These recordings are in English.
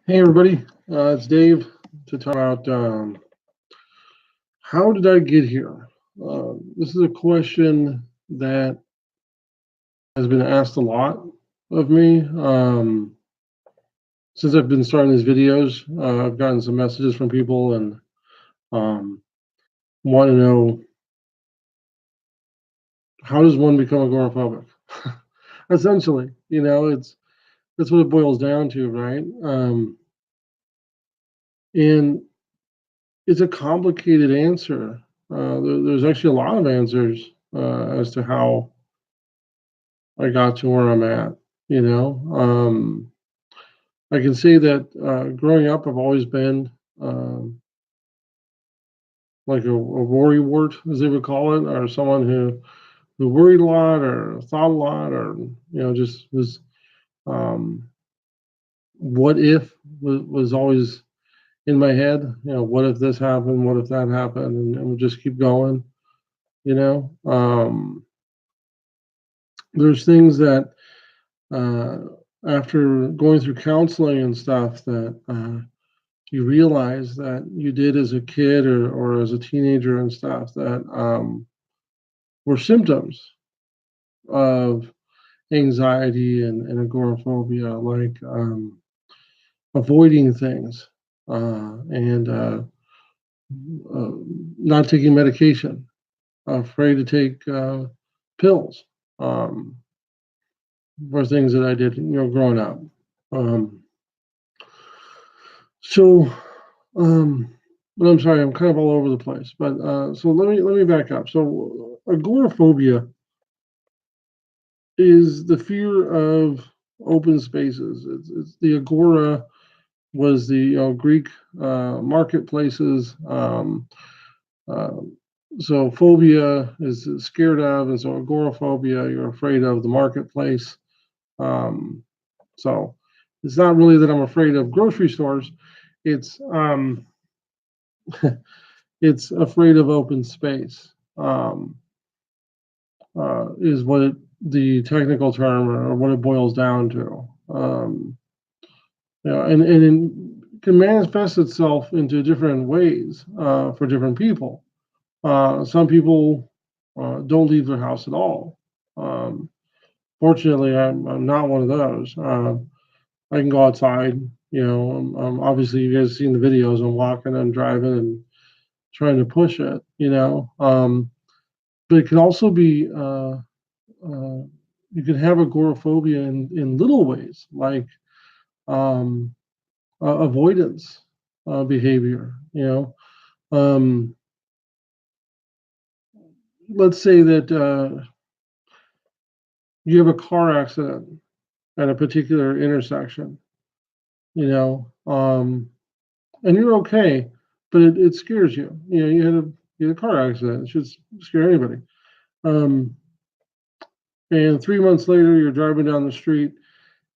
Hey everybody, it's Dave to talk about how did I get here? This is a question that has been asked a lot of me since I've been starting these videos. I've gotten some messages from people and um, want to know, how does one become agoraphobic? Essentially, it's that's what it boils down to, right? And it's a complicated answer. There's actually a lot of answers as to how I got to where I'm at. You know, I can say that growing up, I've always been like a worry wart, as they would call it, or someone who worried a lot, or thought a lot, or just was. Um, what if was always in my head. What if this happened? What if that happened? And we just keep going. You know, there's things that uh, after going through counseling and stuff that you realize that you did as a kid or as a teenager and stuff that were symptoms of anxiety and agoraphobia, like avoiding things and not taking medication, afraid to take pills um, for things that I did, growing up. Um, so Um, but I'm sorry, I'm kind of all over the place. But so let me back up. So agoraphobia is the fear of open spaces. It's the agora was the Greek marketplaces. Uh, so phobia is scared of, and so agoraphobia, you're afraid of the marketplace. Um, so it's not really that I'm afraid of grocery stores. It's it's afraid of open space, is what the technical term or what it boils down to. It can manifest itself into different ways for different people. Some people don't leave their house at all. Um, Fortunately, I'm not one of those. I can go outside. Obviously, you guys have seen the videos. I'm walking, I'm driving, and trying to push it. But it can also be you can have agoraphobia in little ways, like um, avoidance behavior. Um, let's say that you have a car accident at a particular intersection, and you're okay, but it scares you. You had a car accident. It should scare anybody. Um, and 3 months later, you're driving down the street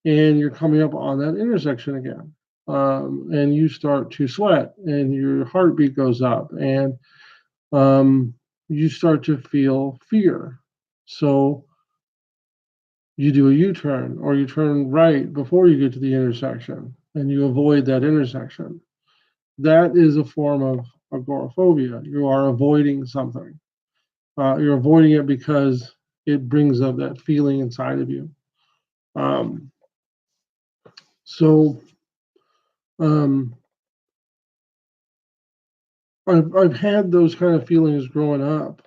and you're coming up on that intersection again. And you start to sweat and your heartbeat goes up and um, you start to feel fear. So you do a U-turn or you turn right before you get to the intersection and you avoid that intersection. That is a form of agoraphobia. You are avoiding something. You're avoiding it because it brings up that feeling inside of you. Um, so um, I've had those kind of feelings growing up.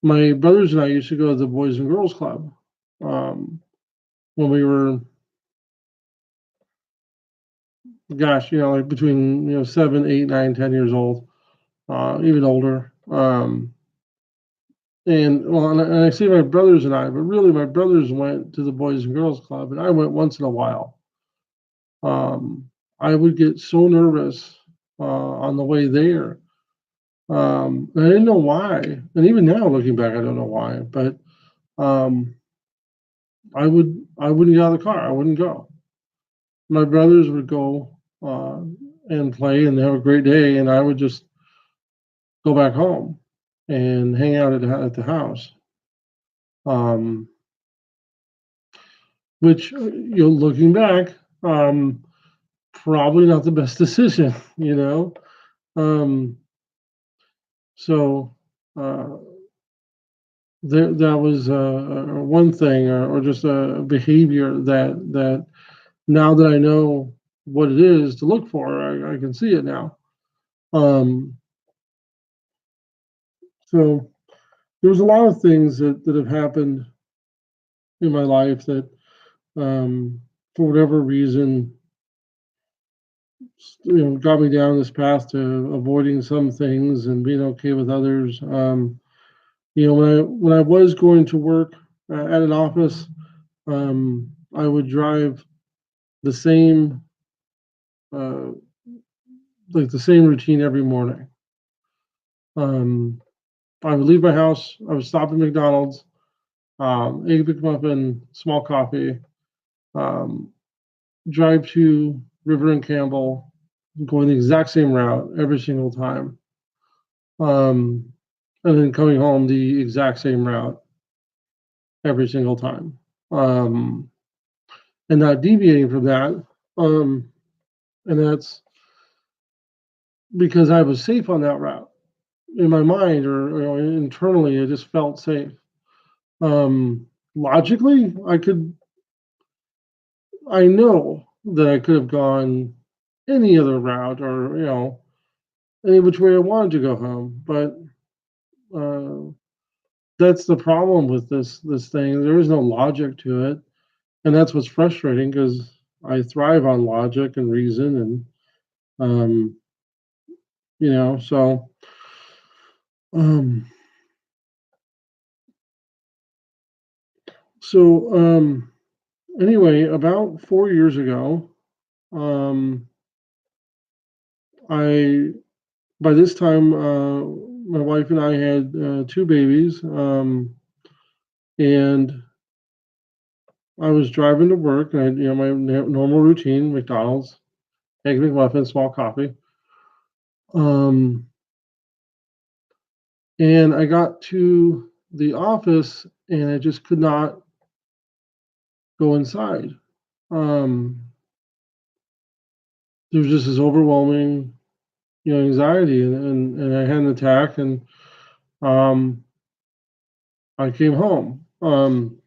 My brothers and I used to go to the Boys and Girls Club um, when we were, gosh, like between 7, 8, 9, 10 years old, even older. And I say my brothers and I, but really my brothers went to the Boys and Girls Club, and I went once in a while. I would get so nervous on the way there. I didn't know why, and even now looking back, I don't know why. But um, I wouldn't get out of the car. I wouldn't go. My brothers would go and play and have a great day, and I would just go back home and hang out at the house. Um, which looking back, Probably not the best decision, you know. Um, so uh, that was one thing, or just a behavior that now that I know what it is to look for, I can see it now. Um, so there was a lot of things that have happened in my life that, for whatever reason, got me down this path to avoiding some things and being okay with others. When I was going to work at an office, I would drive the same uh, the same routine every morning. Um, I would leave my house. I would stop at McDonald's, egg McMuffin, small coffee, um, drive to River and Campbell, going the exact same route every single time, um, and then coming home the exact same route every single time, and not deviating from that. Um, and that's because I was safe on that route in my mind, or internally, I just felt safe. Logically, I know that I could have gone any other route, or any which way I wanted to go home. But uh, that's the problem with this thing. There is no logic to it, and that's what's frustrating because I thrive on logic and reason, and um, so um, so anyway, about 4 years ago, um, I by this time, my wife and I had two babies, and I was driving to work, and I, my normal routine: McDonald's, egg McMuffin, small coffee. Um, and I got to the office, and I just could not go inside. Um, there was just this overwhelming, anxiety, and I had an attack, and um, I came home, and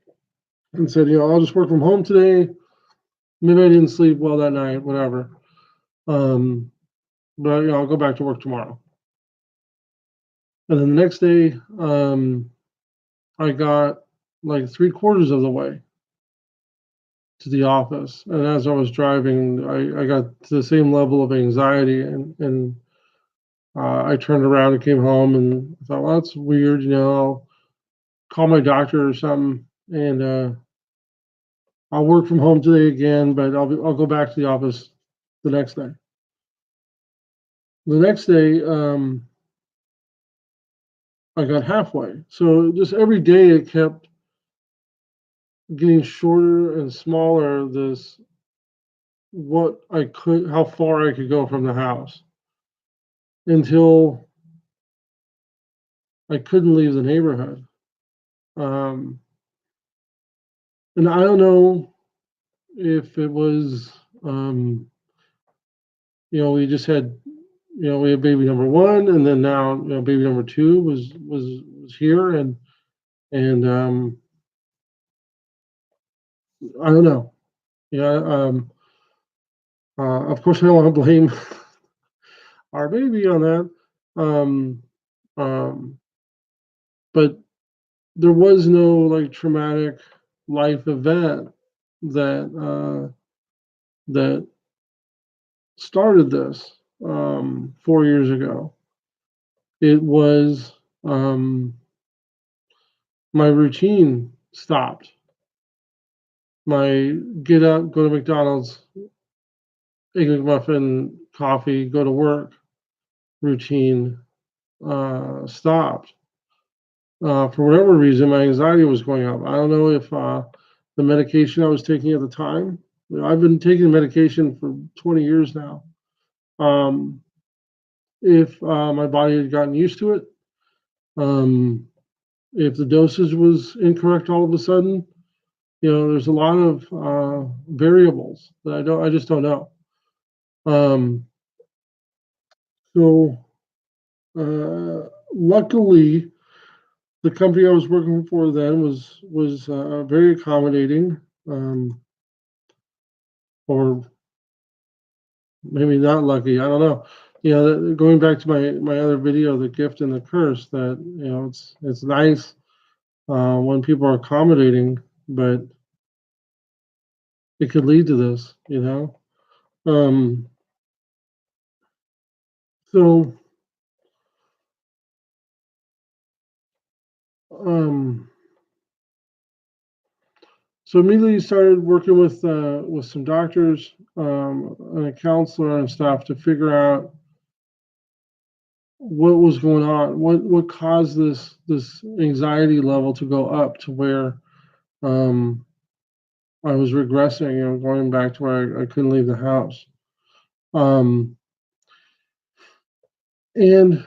said, I'll just work from home today. Maybe I didn't sleep well that night, whatever. Um, but I'll go back to work tomorrow. And then the next day, I got like three-quarters of the way to the office, and as I was driving, I got to the same level of anxiety, and I turned around and came home, and I thought, well, that's weird. I'll call my doctor or something, and I'll work from home today again, but I'll go back to the office the next day. The next day, I got halfway. So just every day it kept getting shorter and smaller. How far I could go from the house, until I couldn't leave the neighborhood. Um, and I don't know if it was, we just had, we had baby number one, and then now, baby number two was here, and I don't know. Yeah. Of course, I don't want to blame our baby on that. Um, um, but there was no like traumatic life event that that started this 4 years ago. It was, my routine stopped. My get up, go to McDonald's, egg McMuffin, coffee, go to work routine stopped. For whatever reason, my anxiety was going up. I don't know if the medication I was taking at the time. I've been taking medication for 20 years now. Um, if my body had gotten used to it, um, if the dosage was incorrect all of a sudden, There's a lot of variables that I just don't know. Um, so luckily, the company I was working for then was very accommodating, or maybe not lucky. I don't know. Going back to my other video, the gift and the curse. That it's nice when people are accommodating, but it could lead to this. Um, so um, so immediately started working with some doctors and a counselor and stuff to figure out what was going on, what caused this anxiety level to go up to where um, I was regressing, going back to where I couldn't leave the house. Um, and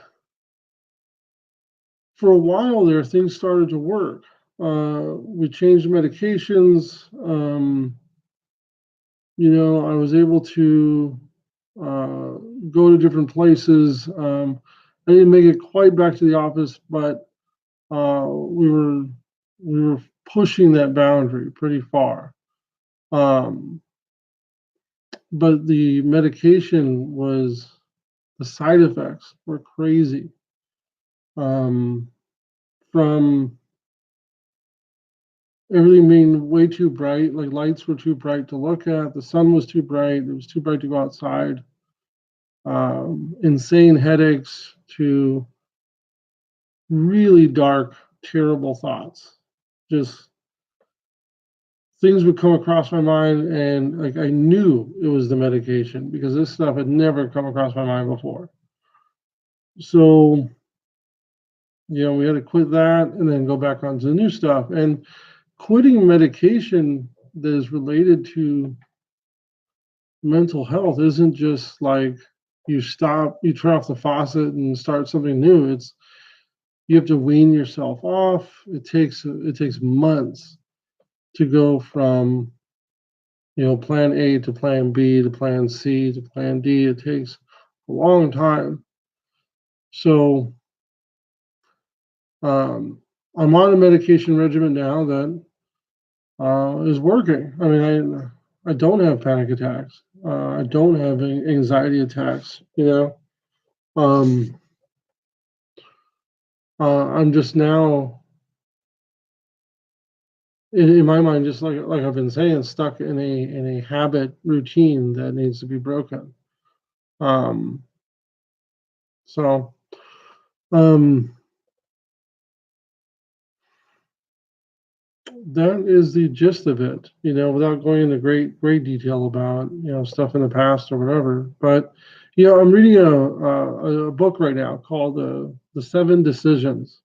for a while there, things started to work. We changed medications. I was able to go to different places. I didn't make it quite back to the office, but we were pushing that boundary pretty far. Um, but the medication the side effects were crazy. From everything being way too bright, like lights were too bright to look at, the sun was too bright, it was too bright to go outside, insane headaches to really dark, terrible thoughts. Just things would come across my mind, and like I knew it was the medication because this stuff had never come across my mind before. So, we had to quit that and then go back onto the new stuff. And quitting medication that is related to mental health isn't just like you turn off the faucet and start something new. You have to wean yourself off. It takes months to go from plan A to plan B to plan C to plan D. It takes a long time. So I'm on a medication regimen now that is working. I mean, I don't have panic attacks. I don't have anxiety attacks. Um, I'm just now, in my mind, just like I've been saying, stuck in a habit routine that needs to be broken. Um, so um, that is the gist of it. Without going into great detail about stuff in the past or whatever. But I'm reading a book right now called The Seven Decisions.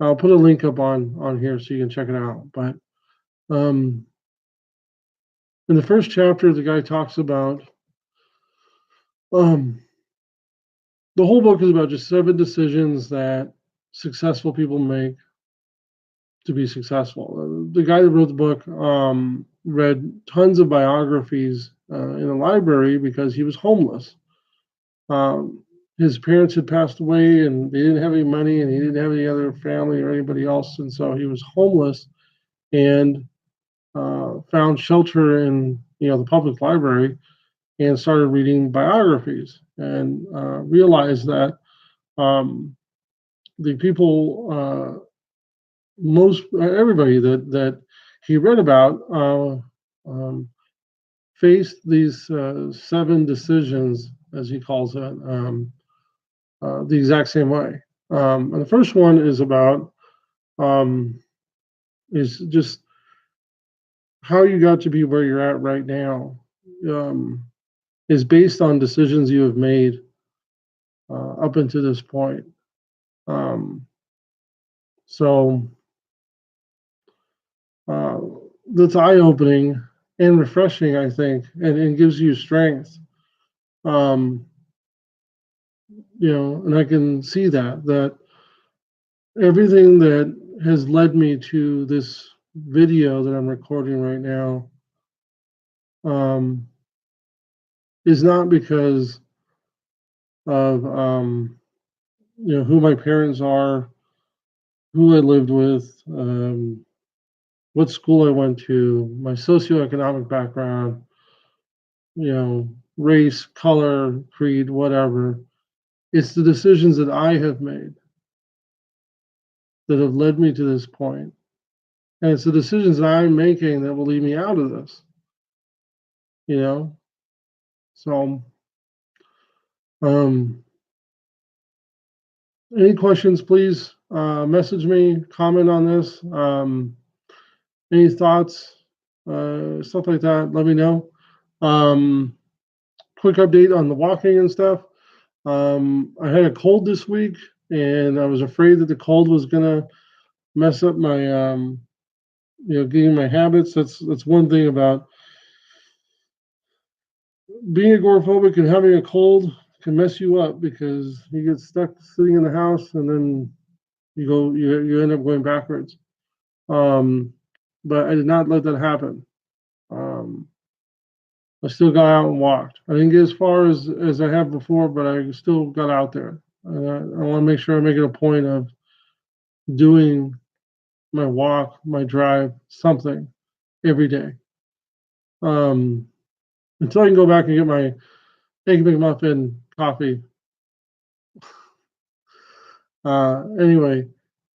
I'll put a link up on here so you can check it out. But um, in the first chapter, the guy talks about um, the whole book is about just 7 decisions that successful people make to be successful. The guy that wrote the book read tons of biographies in the library because he was homeless. His parents had passed away and they didn't have any money and he didn't have any other family or anybody else. And so he was homeless and found shelter in the public library and started reading biographies and realized that the people, most everybody that he read about faced these 7 decisions, as he calls it, the exact same way. And the first one is about is just how you got to be where you're at right now. Is based on decisions you have made up until this point. Um, so that's eye-opening and refreshing, I think, and gives you strength. Um, and I can see that everything that has led me to this video that I'm recording right now is not because of who my parents are, who I lived with, what school I went to, my socioeconomic background, race, color, creed, whatever. It's the decisions that I have made that have led me to this point. And it's the decisions that I'm making that will lead me out of this, you know? So, any questions, please message me, comment on this. Any thoughts, stuff like that, let me know. Quick update on the walking and stuff. I had a cold this week, and I was afraid that the cold was gonna mess up my, getting my habits. That's one thing about being agoraphobic and having a cold can mess you up because you get stuck sitting in the house, and then you end up going backwards. But I did not let that happen. I still got out and walked. I didn't get as far as I have before, but I still got out there. And I want to make sure I make it a point of doing my walk, my drive, something every day. Until I can go back and get my egg McMuffin coffee. Anyway,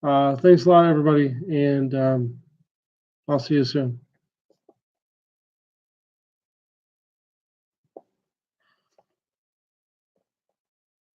thanks a lot, everybody, and I'll see you soon.